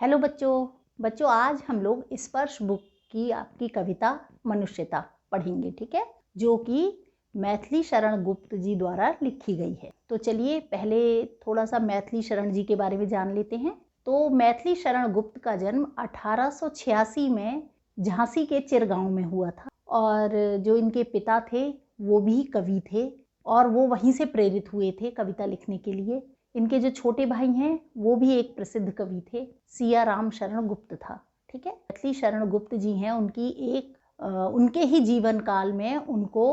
Hello बच्चों आज हम लोग स्पर्श बुक की आपकी कविता मनुष्यता पढ़ेंगे, ठीक है, जो कि मैथिली शरण गुप्त जी द्वारा लिखी गई है। तो चलिए पहले थोड़ा सा मैथिली शरण जी के बारे में जान लेते हैं। तो मैथिली शरण गुप्त का जन्म 1886 में झांसी के चिरगांव में हुआ था और जो इनके पिता थे वो भी कवि थे और वो वहीं से प्रेरित हुए थे कविता लिखने के लिए। इनके जो छोटे भाई हैं वो भी एक प्रसिद्ध कवि थे, सिया राम शरण गुप्त था, ठीक है। मैथिली शरण गुप्त जी हैं, उनके ही जीवन काल में उनको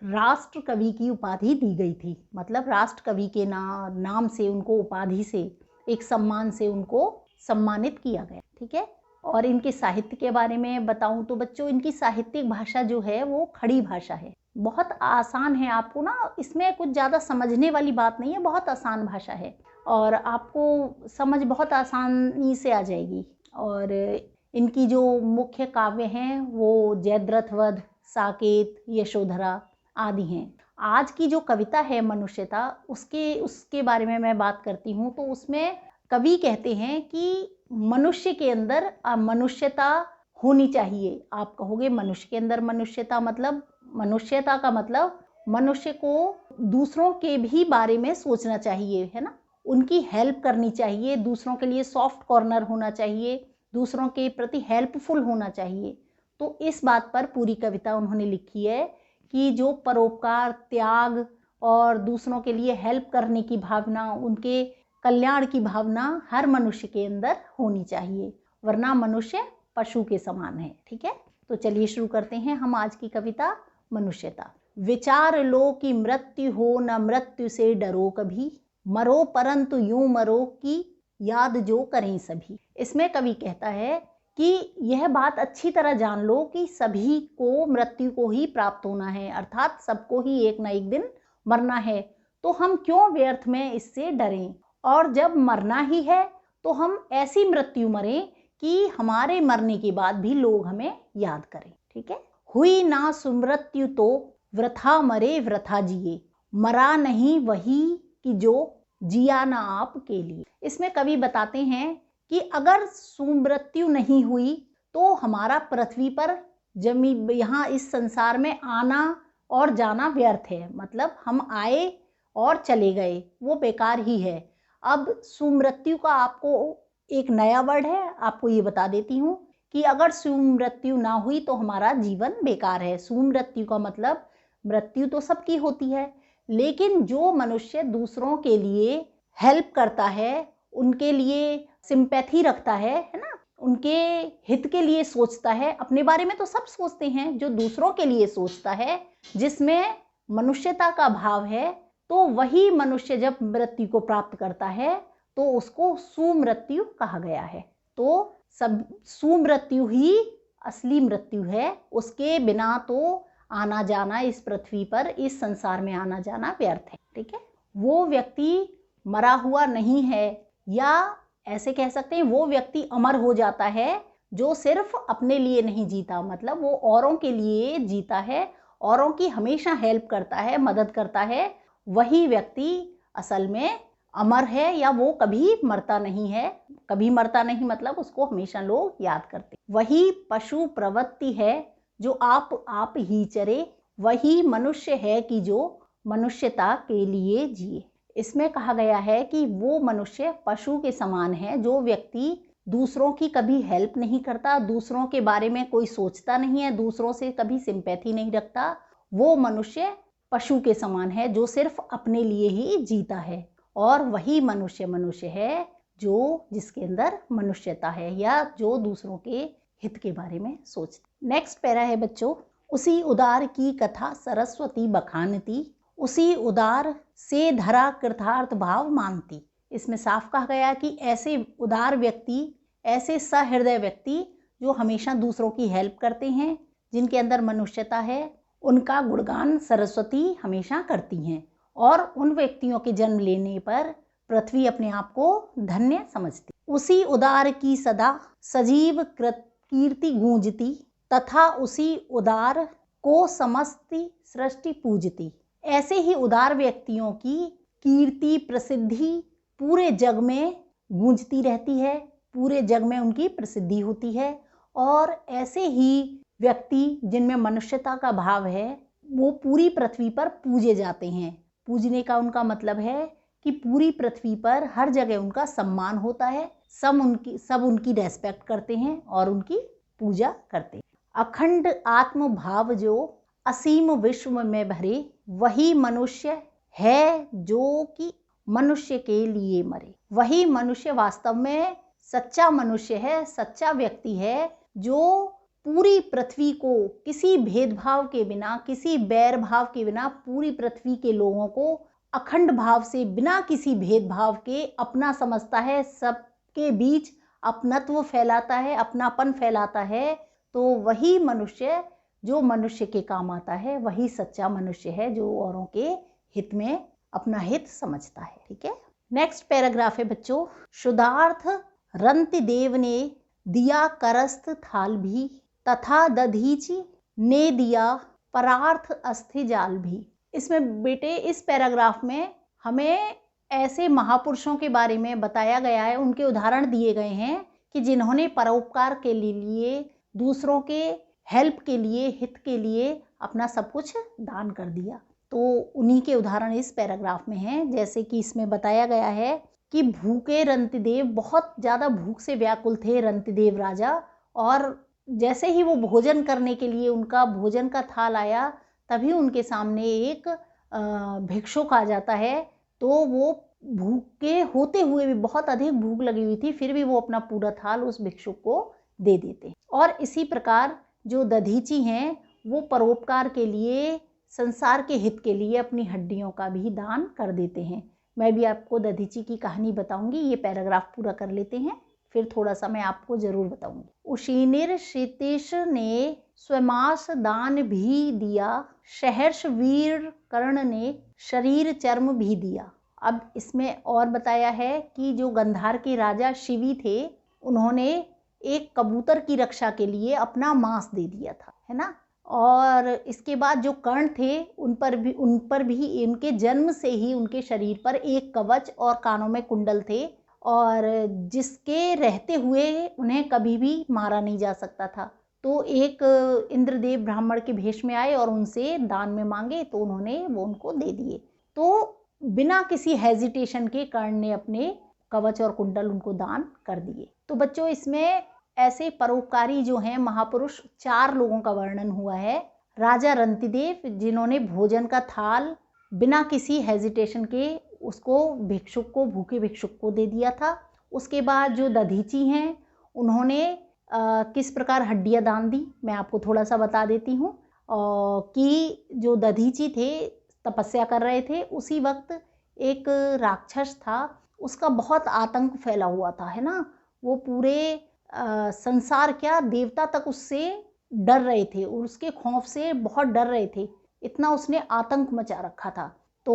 राष्ट्र कवि की उपाधि दी गई थी। मतलब राष्ट्र कवि के नाम से उनको उपाधि से एक सम्मान से उनको सम्मानित किया गया, ठीक है। और इनके साहित्य के बारे में बताऊं तो बच्चों, इनकी साहित्यिक भाषा जो है वो खड़ी भाषा है, बहुत आसान है। आपको ना इसमें कुछ ज़्यादा समझने वाली बात नहीं है, बहुत आसान भाषा है और आपको समझ बहुत आसानी से आ जाएगी। और इनकी जो मुख्य काव्य हैं वो जयद्रथ वध, साकेत, यशोधरा आदि हैं। आज की जो कविता है मनुष्यता, उसके बारे में मैं बात करती हूँ। तो उसमें कवि कहते हैं कि मनुष्य के अंदर मनुष्यता होनी चाहिए। आप कहोगे मनुष्य के अंदर मनुष्यता मतलब, मनुष्यता का मतलब मनुष्य को दूसरों के भी बारे में सोचना चाहिए, है ना, उनकी हेल्प करनी चाहिए, दूसरों के लिए सॉफ्ट कॉर्नर होना चाहिए, दूसरों के प्रति हेल्पफुल होना चाहिए। तो इस बात पर पूरी कविता उन्होंने लिखी है कि जो परोपकार, त्याग और दूसरों के लिए हेल्प करने की भावना, उनके कल्याण की भावना हर मनुष्य के अंदर होनी चाहिए, वरना मनुष्य पशु के समान है, ठीक है। तो चलिए शुरू करते हैं हम आज की कविता मनुष्यता। विचार लो कि मृत्यु हो न मृत्यु से डरो कभी, मरो परंतु यूं मरो कि याद जो करें सभी। इसमें कवि कहता है कि यह बात अच्छी तरह जान लो कि सभी को मृत्यु को ही प्राप्त होना है, अर्थात सबको ही एक ना एक दिन मरना है। तो हम क्यों व्यर्थ में इससे डरें, और जब मरना ही है तो हम ऐसी मृत्यु मरें कि हमारे मरने के बाद भी लोग हमें याद करें, ठीक है। हुई ना सुमृत्यु तो वृथा मरे वृथा जिए, मरा नहीं वही कि जो जिया ना आप के लिए। इसमें कवि बताते हैं कि अगर सुमृत्यु नहीं हुई तो हमारा पृथ्वी पर यहाँ इस संसार में आना और जाना व्यर्थ है। मतलब हम आए और चले गए, वो बेकार ही है। अब सुमृत्यु का आपको एक नया वर्ड है, आपको ये बता देती हूँ कि अगर सुमृत्यु ना हुई तो हमारा जीवन बेकार है। सुमृत्यु का मतलब मृत्यु तो सबकी होती है, लेकिन जो मनुष्य दूसरों के लिए हेल्प करता है, उनके लिए सिंपैथी रखता है ना, उनके हित के लिए सोचता है, अपने बारे में तो सब सोचते हैं, जो दूसरों के लिए सोचता है, जिसमें मनुष्यता का भाव है, तो वही मनुष्य जब मृत्यु को प्राप्त करता है तो उसको सुमृत्यु कहा गया है। तो सब सुमृत्यु ही असली मृत्यु है, उसके बिना तो आना जाना इस पृथ्वी पर, इस संसार में आना जाना व्यर्थ है, ठीक है। वो व्यक्ति मरा हुआ नहीं है, या ऐसे कह सकते हैं वो व्यक्ति अमर हो जाता है जो सिर्फ अपने लिए नहीं जीता, मतलब वो औरों के लिए जीता है, औरों की हमेशा हेल्प करता है, मदद करता है। वही व्यक्ति असल में अमर है, या वो कभी मरता नहीं है। कभी मरता नहीं मतलब उसको हमेशा लोग याद करते। वही पशु प्रवृत्ति है जो आप ही चरे, वही मनुष्य है कि जो मनुष्यता के लिए जिए। इसमें कहा गया है कि वो मनुष्य पशु के समान है, जो व्यक्ति दूसरों की कभी हेल्प नहीं करता, दूसरों के बारे में कोई सोचता नहीं है, दूसरों से कभी सिंपैथी नहीं रखता, वो मनुष्य पशु के समान है जो सिर्फ अपने लिए ही जीता है। और वही मनुष्य है जो जिसके अंदर मनुष्यता है, या जो दूसरों के हित के बारे में सोचते। नेक्स्ट पैरा है बच्चों, उसी उदार की कथा सरस्वती बखानती, उसी उदार से धरा कृतार्थ भाव मानती। इसमें साफ कहा गया कि ऐसे उदार व्यक्ति, ऐसे सहृदय व्यक्ति जो हमेशा दूसरों की हेल्प करते हैं, जिनके अंदर मनुष्यता है, उनका गुणगान सरस्वती हमेशा करती हैं। और उन व्यक्तियों के जन्म लेने पर पृथ्वी अपने आप को धन्य समझती। उसी उदार की सदा सजीव कीर्ति गूंजती, तथा उसी उदार को समस्ती सृष्टि पूजती। ऐसे ही उदार व्यक्तियों की कीर्ति, प्रसिद्धि पूरे जग में गूंजती रहती है, पूरे जग में उनकी प्रसिद्धि होती है। और ऐसे ही व्यक्ति जिनमें मनुष्यता का भाव है वो पूरी पृथ्वी पर पूजे जाते हैं। पूजने का उनका मतलब है कि पूरी पृथ्वी पर हर जगह उनका सम्मान होता है, सब उनकी रेस्पेक्ट करते हैं और उनकी पूजा करते हैं। अखंड आत्म भाव जो असीम विश्व में भरे, वही मनुष्य है जो कि मनुष्य के लिए मरे। वही मनुष्य वास्तव में सच्चा मनुष्य है, सच्चा व्यक्ति है, जो पूरी पृथ्वी को किसी भेदभाव के बिना, किसी बैर भाव के बिना पूरी पृथ्वी के लोगों को अखंड भाव से, बिना किसी भेदभाव के अपना समझता है, सबके बीच अपनत्व फैलाता है, अपनापन फैलाता है। तो वही मनुष्य जो मनुष्य के काम आता है, वही सच्चा मनुष्य है जो औरों के हित में अपना हित समझता है। ठीक है, नेक्स्ट पैराग्राफ है बच्चों, शुद्धार्थ रंतिदेव ने दिया करस्थ थाल भी, तथा दधीचि ने दिया परार्थ अस्थि जाल भी। इसमें बेटे इस पैराग्राफ में हमें ऐसे महापुरुषों के बारे में बताया गया है, उनके उदाहरण दिए गए हैं कि जिन्होंने परोपकार के लिए, दूसरों के हेल्प के लिए, हित के लिए अपना सब कुछ दान कर दिया। तो उन्हीं के उदाहरण इस पैराग्राफ में हैं। जैसे कि इसमें बताया गया है कि भूखे रंतिदेव, बहुत ज़्यादा भूख से व्याकुल थे रंतिदेव राजा, और जैसे ही वो भोजन करने के लिए उनका भोजन का थाल आया, तभी उनके सामने एक भिक्षुक आ जाता है। तो वो भूखे होते हुए भी, बहुत अधिक भूख लगी हुई थी, फिर भी वो अपना पूरा थाल उस भिक्षुक को दे देते। और इसी प्रकार जो दधीची हैं वो परोपकार के लिए, संसार के हित के लिए अपनी हड्डियों का भी दान कर देते हैं। मैं भी आपको दधीची की कहानी बताऊंगी, ये पैराग्राफ पूरा कर लेते हैं, फिर थोड़ा सा मैं आपको जरूर बताऊंगी। उशीनिर क्षितिश ने स्वमास दान भी दिया, सहर्ष वीर कर्ण ने शरीर चर्म भी दिया। अब इसमें और बताया है कि जो गंधार के राजा शिवी थे, उन्होंने एक कबूतर की रक्षा के लिए अपना मांस दे दिया था, है ना। और इसके बाद जो कर्ण थे, उन पर भी इनके जन्म से ही उनके शरीर पर एक कवच और कानों में कुंडल थे, और जिसके रहते हुए उन्हें कभी भी मारा नहीं जा सकता था। तो एक इंद्रदेव ब्राह्मण के भेष में आए और उनसे दान में मांगे, तो उन्होंने वो उनको दे दिए। तो बिना किसी हेजिटेशन के कर्ण ने अपने कवच और कुंडल उनको दान कर दिए। तो बच्चों, इसमें ऐसे परोपकारी जो हैं महापुरुष, 4 लोगों का वर्णन हुआ है। राजा रंतिदेव, जिन्होंने भोजन का थाल बिना किसी हेजिटेशन के उसको भिक्षुक को, भूखे भिक्षुक को दे दिया था। उसके बाद जो दधीची हैं, उन्होंने किस प्रकार हड्डियां दान दी, मैं आपको थोड़ा सा बता देती हूँ। कि जो दधीची थे, तपस्या कर रहे थे, उसी वक्त एक राक्षस था, उसका बहुत आतंक फैला हुआ था, है ना। वो पूरे संसार क्या, देवता तक उससे डर रहे थे और उसके खौफ से बहुत डर रहे थे, इतना उसने आतंक मचा रखा था। तो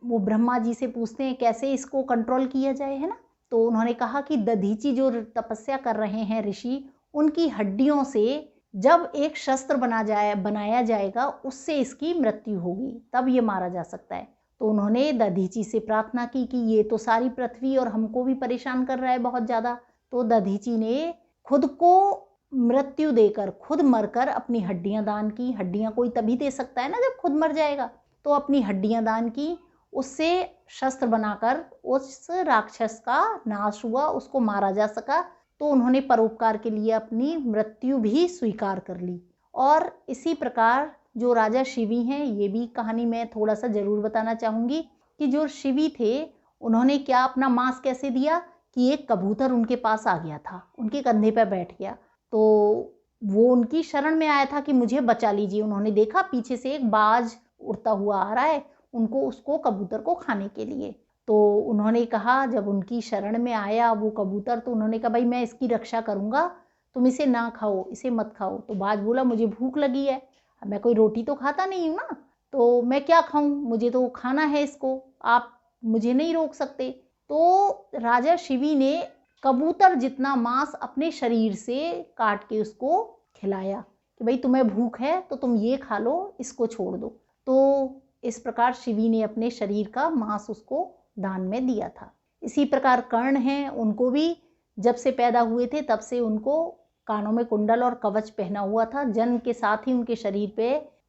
वो ब्रह्मा जी से पूछते हैं कैसे इसको कंट्रोल किया जाए, है ना। तो उन्होंने कहा कि दधीची जो तपस्या कर रहे हैं ऋषि, उनकी हड्डियों से जब एक शस्त्र बनाया जाएगा, उससे इसकी मृत्यु होगी, तब ये मारा जा सकता है। तो उन्होंने दधीची से प्रार्थना की कि ये तो सारी पृथ्वी और हमको भी परेशान कर रहा है बहुत ज़्यादा। तो दधीची ने खुद को मृत्यु देकर, खुद मरकर अपनी हड्डियां दान की। हड्डियां कोई तभी दे सकता है ना जब खुद मर जाएगा। तो अपनी हड्डियां दान की, उससे शस्त्र बनाकर उस राक्षस का नाश हुआ, उसको मारा जा सका। तो उन्होंने परोपकार के लिए अपनी मृत्यु भी स्वीकार कर ली। और इसी प्रकार जो राजा शिवी हैं, ये भी कहानी मैं थोड़ा सा जरूर बताना चाहूँगी कि जो शिवी थे, उन्होंने क्या अपना मांस कैसे दिया कि एक कबूतर उनके पास आ गया था, उनके कंधे पर बैठ गया। तो वो उनकी शरण में आया था कि मुझे बचा लीजिए। उन्होंने देखा पीछे से एक बाज उड़ता हुआ आ रहा है, उसको कबूतर को खाने के लिए। तो उन्होंने कहा, जब उनकी शरण में आया वो कबूतर, तो उन्होंने कहा भाई मैं इसकी रक्षा करूँगा, तुम इसे ना खाओ, इसे मत खाओ। तो बाज बोला मुझे भूख लगी है, मैं कोई रोटी तो खाता नहीं हूँ ना, तो मैं क्या खाऊं, मुझे तो खाना है इसको, आप मुझे नहीं रोक सकते। तो राजा शिवी ने कबूतर जितना मांस अपने शरीर से काट के उसको खिलाया कि भाई तुम्हें भूख है तो तुम ये खा लो, इसको छोड़ दो। तो इस प्रकार शिवी ने अपने शरीर का मांस उसको दान में दिया था। इसी प्रकार कर्ण हैं, उनको भी जब से पैदा हुए थे तब से उनको कानों में कुंडल और कवच पहना हुआ था। जन्म के साथ ही उनके शरीर पे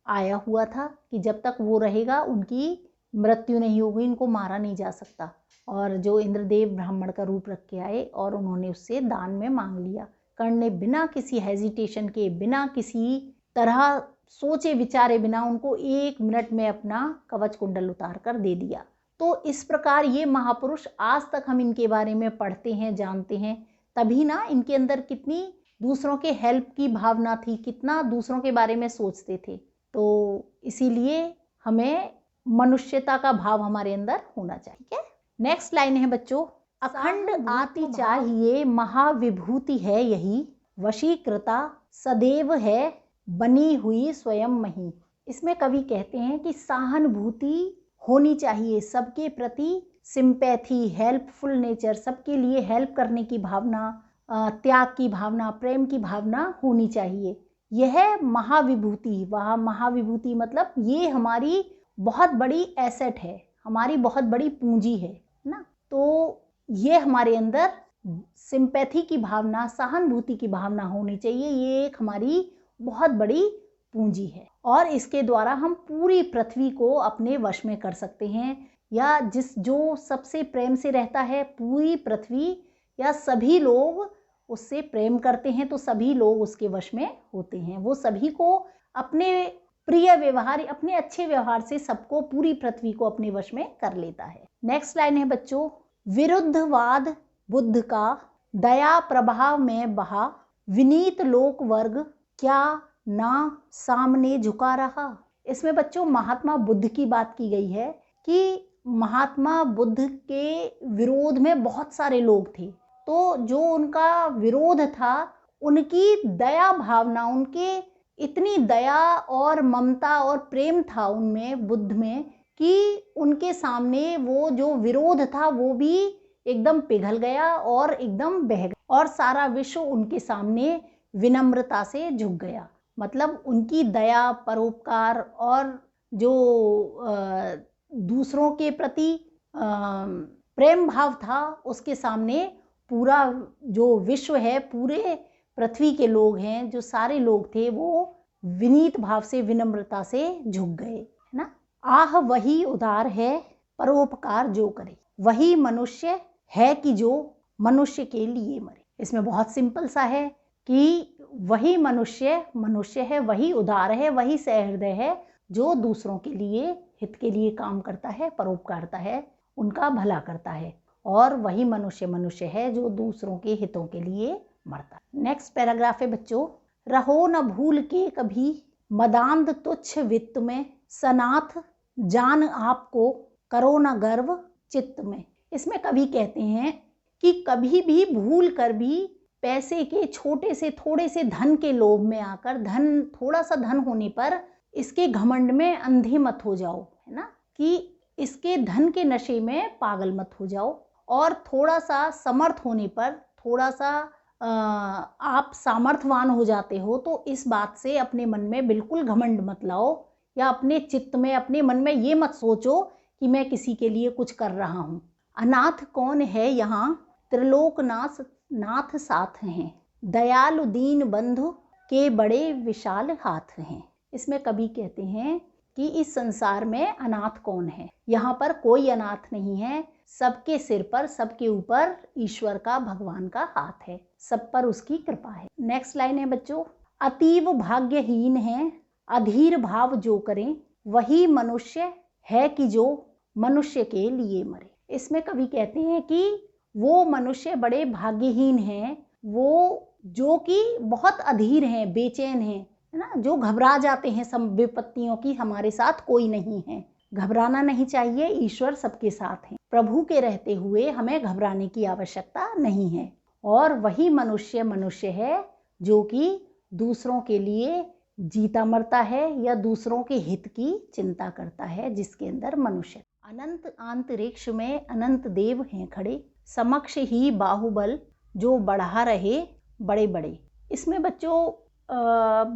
आया हुआ था कि जब तक वो रहेगा उनकी मृत्यु नहीं होगी, इनको मारा नहीं जा सकता। और जो इंद्रदेव ब्राह्मण का रूप रख के आए और उन्होंने उससे दान में मांग लिया। कर्ण ने बिना किसी हेजिटेशन के, बिना किसी तरह सोचे विचारे बिना उनको 1 मिनट में अपना कवच कुंडल उतार कर दे दिया। तो इस प्रकार ये महापुरुष आज तक हम इनके बारे में पढ़ते हैं, जानते हैं, तभी ना इनके अंदर कितनी दूसरों के हेल्प की भावना थी, कितना दूसरों के बारे में सोचते थे। तो इसीलिए हमें मनुष्यता का भाव हमारे अंदर होना चाहिए। ठीक है, नेक्स्ट लाइन है बच्चों, अखंड आति चाहिए महाविभूति है यही, वशीकृता सदैव है बनी हुई स्वयं मही। इसमें कवि कहते हैं कि सहानुभूति होनी चाहिए, सबके प्रति सिंपैथी, हेल्पफुल नेचर, सबके लिए हेल्प करने की भावना, त्याग की भावना, प्रेम की भावना होनी चाहिए। यह महाविभूति, वह महाविभूति मतलब ये हमारी बहुत बड़ी एसेट है, हमारी बहुत बड़ी पूंजी है ना। तो ये हमारे अंदर सिंपैथी की भावना, सहानुभूति की भावना होनी चाहिए। ये एक हमारी बहुत बड़ी पूंजी है और इसके द्वारा हम पूरी पृथ्वी को अपने वश में कर सकते हैं। या जो सबसे प्रेम से रहता है, पूरी पृथ्वी या सभी लोग उससे प्रेम करते हैं तो सभी लोग उसके वश में होते हैं। वो सभी को अपने प्रिय व्यवहार, अपने अच्छे व्यवहार से सबको, पूरी पृथ्वी को अपने वश में कर लेता है। नेक्स्ट लाइन है बच्चों, विरुद्धवाद बुद्ध का दया प्रभाव में बहा, विनीत लोक वर्ग क्या ना सामने झुका रहा। इसमें बच्चों महात्मा बुद्ध की बात की गई है कि महात्मा बुद्ध के विरोध में बहुत सारे लोग थे, तो जो उनका विरोध था, उनकी दया भावना, उनके इतनी दया और ममता और प्रेम था उनमें, बुद्ध में, कि उनके सामने वो जो विरोध था वो भी एकदम पिघल गया और एकदम बह गया और सारा विश्व उनके सामने विनम्रता से झुक गया। मतलब उनकी दया, परोपकार और जो दूसरों के प्रति प्रेम भाव था, उसके सामने पूरा जो विश्व है, पूरे पृथ्वी के लोग हैं, जो सारे लोग थे, वो विनीत भाव से, विनम्रता से झुक गए, है ना। आह वही उदार है परोपकार जो करे, वही मनुष्य है कि जो मनुष्य के लिए मरे। इसमें बहुत सिंपल सा है कि वही मनुष्य है, वही उदार है, वही सहृदय है जो दूसरों के लिए, हित के लिए काम करता है, परोपकार करता है, उनका भला करता है। और वही मनुष्य है जो दूसरों के हितों के लिए मरता है। नेक्स्ट पैराग्राफ है बच्चों, रहो न भूल के कभी मदांध तुच्छ वित्त में, सनाथ जान आपको करो न गर्व चित्त में। इसमें कवि कहते हैं कि कभी भी भूल कर भी पैसे के छोटे से, थोड़े से धन के लोभ में आकर, थोड़ा सा धन होने पर इसके घमंड में अंधे मत हो जाओ, है ना, कि इसके धन के नशे में पागल मत हो जाओ। और थोड़ा सा समर्थ होने पर, थोड़ा सा आप सामर्थ्यवान हो जाते हो तो इस बात से अपने मन में बिल्कुल घमंड मत लाओ, या अपने चित्त में, अपने मन में ये मत सोचो कि मैं किसी के लिए कुछ कर रहा हूँ। अनाथ कौन है यहाँ, त्रिलोकनाथ साथ हैं, दयालु दीन बंधु के बड़े विशाल हाथ हैं। इसमें कवि कहते हैं कि इस संसार में अनाथ कौन है। यहाँ पर कोई अनाथ नहीं है, सबके सिर पर, सबके ऊपर ईश्वर का, भगवान का हाथ है, सब पर उसकी कृपा है। नेक्स्ट लाइन है बच्चों, अतीव भाग्यहीन है अधीर भाव जो करें, वही मनुष्य है कि जो मनुष्य के लिए मरे। इसमें कवि कहते हैं कि वो मनुष्य बड़े भाग्यहीन हैं, वो जो कि बहुत अधीर हैं, बेचैन हैं, है ना, जो घबरा जाते हैं सब विपत्तियों की, हमारे साथ कोई नहीं है। घबराना नहीं चाहिए, ईश्वर सबके साथ हैं। प्रभु के रहते हुए हमें घबराने की आवश्यकता नहीं है। और वही मनुष्य है जो कि दूसरों के लिए जीता मरता है या दूसरों के हित की चिंता करता है, जिसके अंदर मनुष्य। अनंत अंतरिक्ष में अनंत देव हैं खड़े, समक्ष ही बाहुबल जो बढ़ा रहे बड़े बड़े। इसमें बच्चों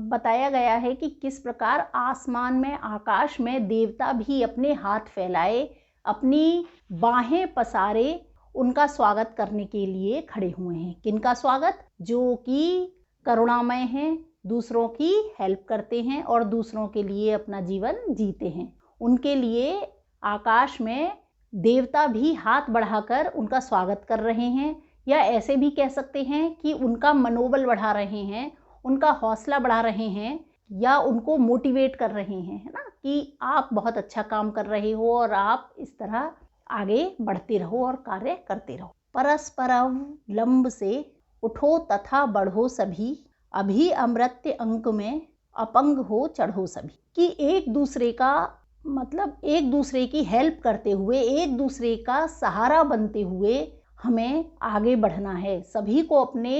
बताया गया है कि किस प्रकार आसमान में, आकाश में देवता भी अपने हाथ फैलाए, अपनी बाहें पसारे उनका स्वागत करने के लिए खड़े हुए हैं। किनका स्वागत? जो कि करुणामय हैं, दूसरों की हेल्प करते हैं और दूसरों के लिए अपना जीवन जीते हैं। उनके लिए आकाश में देवता भी हाथ बढ़ाकर उनका स्वागत कर रहे हैं, या ऐसे भी कह सकते हैं कि उनका मनोबल बढ़ा रहे हैं, उनका हौसला बढ़ा रहे हैं, या उनको मोटिवेट कर रहे हैं, है ना, कि आप बहुत अच्छा काम कर रहे हो और आप इस तरह आगे बढ़ते रहो और कार्य करते रहो। परस्परवलंब से उठो तथा बढ़ो सभी, अभी अमृत्य अंक में अपंग हो चढ़ो सभी। कि एक दूसरे का मतलब एक दूसरे की हेल्प करते हुए, एक दूसरे का सहारा बनते हुए हमें आगे बढ़ना है। सभी को अपने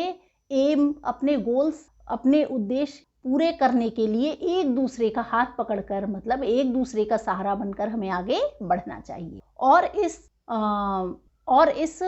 एम, अपने गोल्स, अपने उद्देश्य पूरे करने के लिए एक दूसरे का हाथ पकड़कर, मतलब एक दूसरे का सहारा बनकर हमें आगे बढ़ना चाहिए। और इस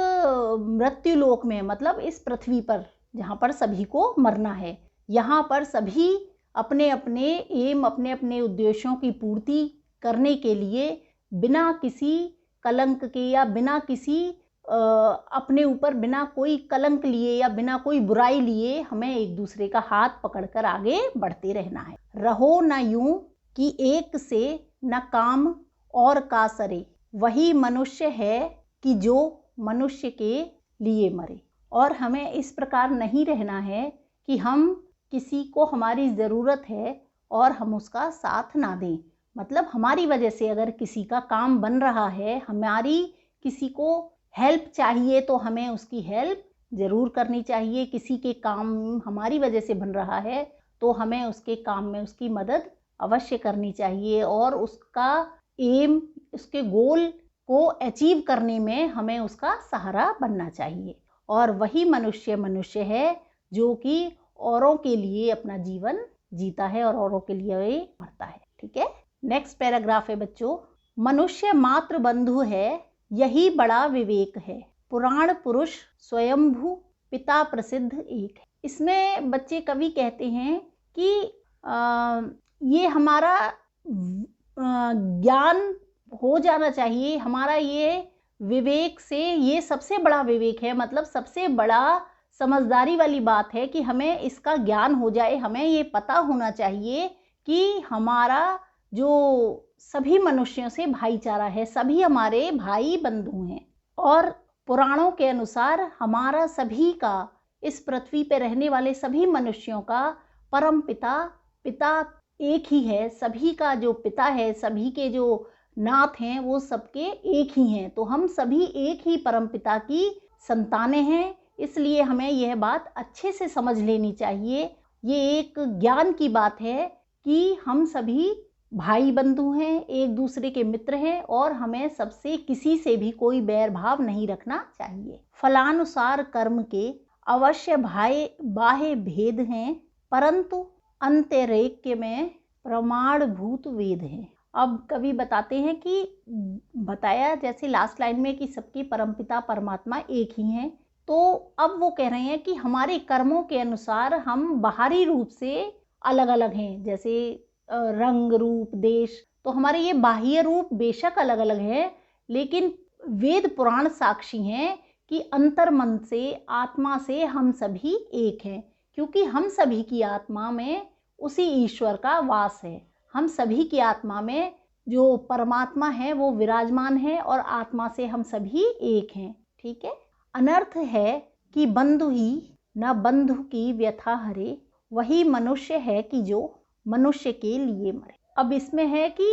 मृत्यु लोक में, मतलब इस पृथ्वी पर जहाँ पर सभी को मरना है, यहाँ पर सभी अपने अपने एम, अपने अपने उद्देश्यों की पूर्ति करने के लिए बिना किसी कलंक के या बिना किसी अपने ऊपर बिना कोई कलंक लिए या बिना कोई बुराई लिए हमें एक दूसरे का हाथ पकड़कर आगे बढ़ते रहना है। रहो न यूं कि एक से न काम और का सरे, वही मनुष्य है कि जो मनुष्य के लिए मरे। और हमें इस प्रकार नहीं रहना है कि हम किसी को हमारी ज़रूरत है और हम उसका साथ ना दें। मतलब हमारी वजह से अगर किसी का काम बन रहा है, हमारी किसी को हेल्प चाहिए तो हमें उसकी हेल्प ज़रूर करनी चाहिए। किसी के काम हमारी वजह से बन रहा है तो हमें उसके काम में उसकी मदद अवश्य करनी चाहिए, और उसका एम, उसके गोल को अचीव करने में हमें उसका सहारा बनना चाहिए। और वही मनुष्य है जो कि औरों के लिए अपना जीवन जीता है और औरों के लिए मरता है। ठीक है, नेक्स्ट पैराग्राफ है बच्चों, मनुष्य मात्र बंधु है, यही बड़ा विवेक है, पुराण पुरुष स्वयंभू पिता प्रसिद्ध एक है। इसमें बच्चे कवि कहते हैं कि ये हमारा ज्ञान हो जाना चाहिए, हमारा ये विवेक से, ये सबसे बड़ा विवेक है, मतलब सबसे बड़ा समझदारी वाली बात है कि हमें इसका ज्ञान हो जाए। हमें ये पता होना चाहिए कि हमारा जो सभी मनुष्यों से भाईचारा है, सभी हमारे भाई बंधु हैं, और पुराणों के अनुसार हमारा सभी का, इस पृथ्वी पर रहने वाले सभी मनुष्यों का परम पिता एक ही है। सभी का जो पिता है, सभी के जो नाथ हैं, वो सबके एक ही हैं। तो हम सभी एक ही परम पिता की संतानें हैं। इसलिए हमें यह बात अच्छे से समझ लेनी चाहिए। ये एक ज्ञान की बात है कि हम सभी भाई बंधु हैं, एक दूसरे के मित्र हैं, और हमें सबसे किसी से भी कोई बैर भाव नहीं रखना चाहिए। फलानुसार कर्म के अवश्य बाह्य भेद हैं, परंतु अंतरेक्य में प्रमाणभूत वेद हैं। अब कवि बताते हैं कि बताया जैसे लास्ट लाइन में कि सबके परमपिता परमात्मा एक ही हैं, तो अब वो कह रहे हैं कि हमारे कर्मों के अनुसार हम बाहरी रूप से अलग अलग हैं, जैसे रंग रूप देश, तो हमारे ये बाह्य रूप बेशक अलग अलग है, लेकिन वेद पुराण साक्षी हैं कि अंतर मन से, आत्मा से हम सभी एक हैं, क्योंकि हम सभी की आत्मा में उसी ईश्वर का वास है। हम सभी की आत्मा में जो परमात्मा है वो विराजमान है, और आत्मा से हम सभी एक हैं। ठीक है, अनर्थ है कि बंधु ही न बंधु की व्यथा हरे, वही मनुष्य है कि जो मनुष्य के लिए मरे। अब इसमें है कि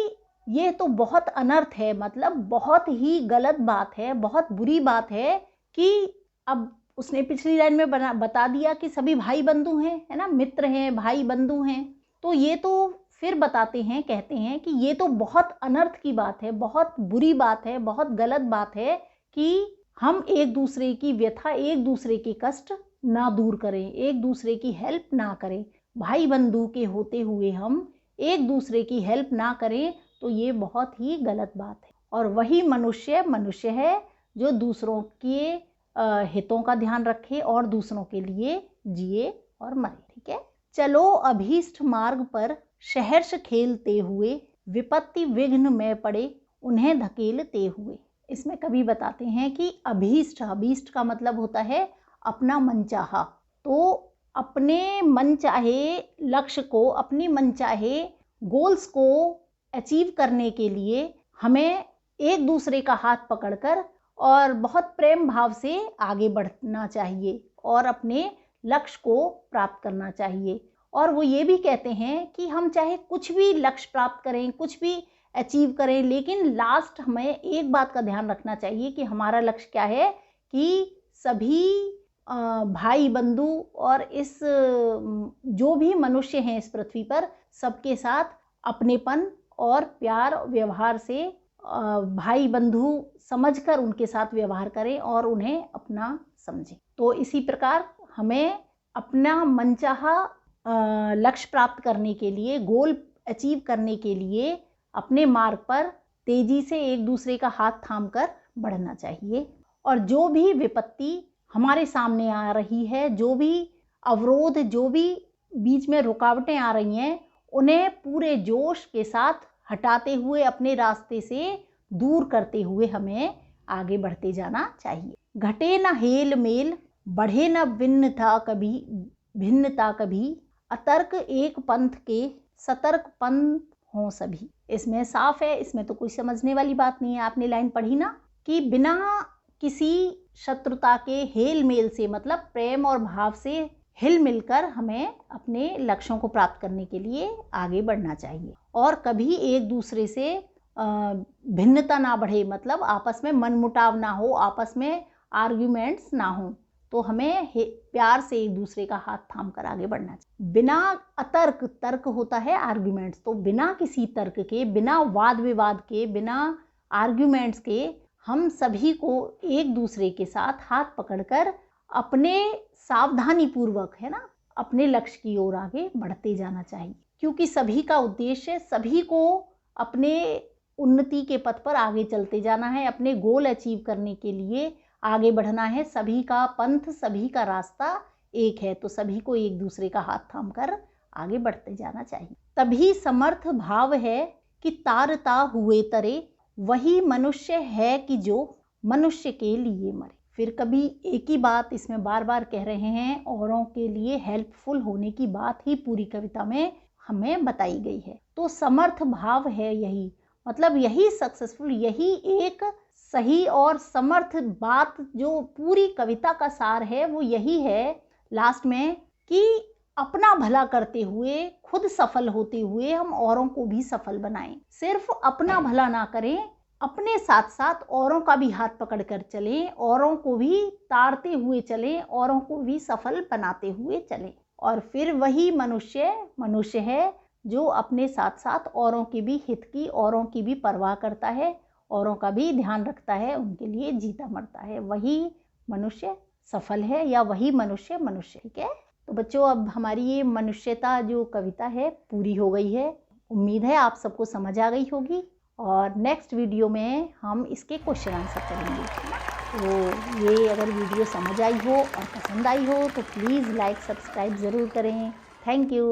ये तो बहुत अनर्थ है, मतलब बहुत ही गलत बात है, बहुत बुरी बात है कि अब उसने पिछली लाइन में बता दिया कि सभी भाई बंधु हैं, है ना, मित्र हैं, भाई बंधु हैं, तो ये तो फिर बताते हैं, कहते हैं कि ये तो बहुत अनर्थ की बात है, बहुत बुरी बात है, बहुत गलत बात है कि हम एक दूसरे की व्यथा, एक दूसरे के कष्ट ना दूर करें, एक दूसरे की हेल्प ना करें। भाई बंधु के होते हुए हम एक दूसरे की हेल्प ना करें, तो ये बहुत ही गलत बात है। और वही मनुष्य है जो दूसरों के हितों का ध्यान रखे और दूसरों के लिए जिए और मरे। ठीक है, चलो अभीष्ट मार्ग पर सहर्ष खेलते हुए, विपत्ति विघ्न में पड़े उन्हें धकेलते हुए। इसमें कवि बताते हैं कि अभीष्ट, अभीष्ट का मतलब होता है अपना मनचाहा। तो अपने मनचाहे लक्ष्य को, अपनी मनचाहे गोल्स को अचीव करने के लिए हमें एक दूसरे का हाथ पकड़कर और बहुत प्रेम भाव से आगे बढ़ना चाहिए और अपने लक्ष्य को प्राप्त करना चाहिए। और वो ये भी कहते हैं कि हम चाहे कुछ भी लक्ष्य प्राप्त करें, कुछ भी अचीव करें, लेकिन लास्ट हमें एक बात का ध्यान रखना चाहिए कि हमारा लक्ष्य क्या है, कि सभी भाई बंधु और इस जो भी मनुष्य हैं इस पृथ्वी पर, सबके साथ अपनेपन और प्यार व्यवहार से भाई बंधु समझकर उनके साथ व्यवहार करें और उन्हें अपना समझें। तो इसी प्रकार हमें अपना मनचाहा लक्ष्य प्राप्त करने के लिए, गोल अचीव करने के लिए अपने मार्ग पर तेजी से एक दूसरे का हाथ थामकर बढ़ना चाहिए। और जो भी विपत्ति हमारे सामने आ रही है, जो भी अवरोध, जो भी बीच में रुकावटें आ रही हैं, उन्हें पूरे जोश के साथ हटाते हुए, अपने रास्ते से दूर करते हुए हमें आगे बढ़ते जाना चाहिए। घटे न हेल मेल, बढ़े न भिन्नता कभी, अतर्क एक पंथ के, सतर्क पंथ हों सभी। इसमें साफ है, इसमें तो कोई समझने वाली बात नहीं है। आपने लाइन पढ़ी ना कि बिना किसी शत्रुता के, हेल मेल से मतलब प्रेम और भाव से हिल मिलकर हमें अपने लक्ष्यों को प्राप्त करने के लिए आगे बढ़ना चाहिए। और कभी एक दूसरे से भिन्नता ना बढ़े, मतलब आपस में मनमुटाव ना हो, आपस में आर्ग्यूमेंट्स ना हो। तो हमें प्यार से एक दूसरे का हाथ थाम कर आगे बढ़ना चाहिए। बिना अतर्क, तर्क होता है आर्ग्यूमेंट्स, तो बिना किसी तर्क के, बिना वाद विवाद के, बिना आर्ग्यूमेंट्स के हम सभी को एक दूसरे के साथ हाथ पकड़कर अपने सावधानी पूर्वक, है ना, अपने लक्ष्य की ओर आगे बढ़ते जाना चाहिए। क्योंकि सभी का उद्देश्य, सभी को अपने उन्नति के पथ पर आगे चलते जाना है, अपने गोल अचीव करने के लिए आगे बढ़ना है। सभी का पंथ, सभी का रास्ता एक है, तो सभी को एक दूसरे का हाथ थामकर आगे बढ़ते जाना चाहिए। तभी समर्थ भाव है कि तारता हुए तरे, वही मनुष्य है कि जो मनुष्य के लिए मरे। फिर कभी एक ही बात इसमें बार बार कह रहे हैं, औरों के लिए हेल्पफुल होने की बात ही पूरी कविता में हमें बताई गई है। तो समर्थ भाव है यही, मतलब यही सक्सेसफुल, यही एक सही और समर्थ बात जो पूरी कविता का सार है, वो यही है लास्ट में, कि अपना भला करते हुए, खुद सफल होते हुए हम औरों को भी सफल बनाएं। सिर्फ अपना भला ना करें, अपने साथ साथ औरों का भी हाथ पकड़ कर चलें, औरों को भी तारते हुए चलें, औरों को भी सफल बनाते हुए चलें। और फिर वही मनुष्य है जो अपने साथ साथ औरों के भी हित की, औरों की भी परवाह करता है, औरों का भी ध्यान रखता है, उनके लिए जीता मरता है। वही मनुष्य सफल है, या वही मनुष्य। ठीक है, तो बच्चों अब हमारी ये मनुष्यता जो कविता है पूरी हो गई है। उम्मीद है आप सबको समझ आ गई होगी, और नेक्स्ट वीडियो में हम इसके क्वेश्चन आंसर करेंगे। तो ये अगर वीडियो समझ आई हो और पसंद आई हो तो प्लीज़ लाइक सब्सक्राइब ज़रूर करें। Thank you.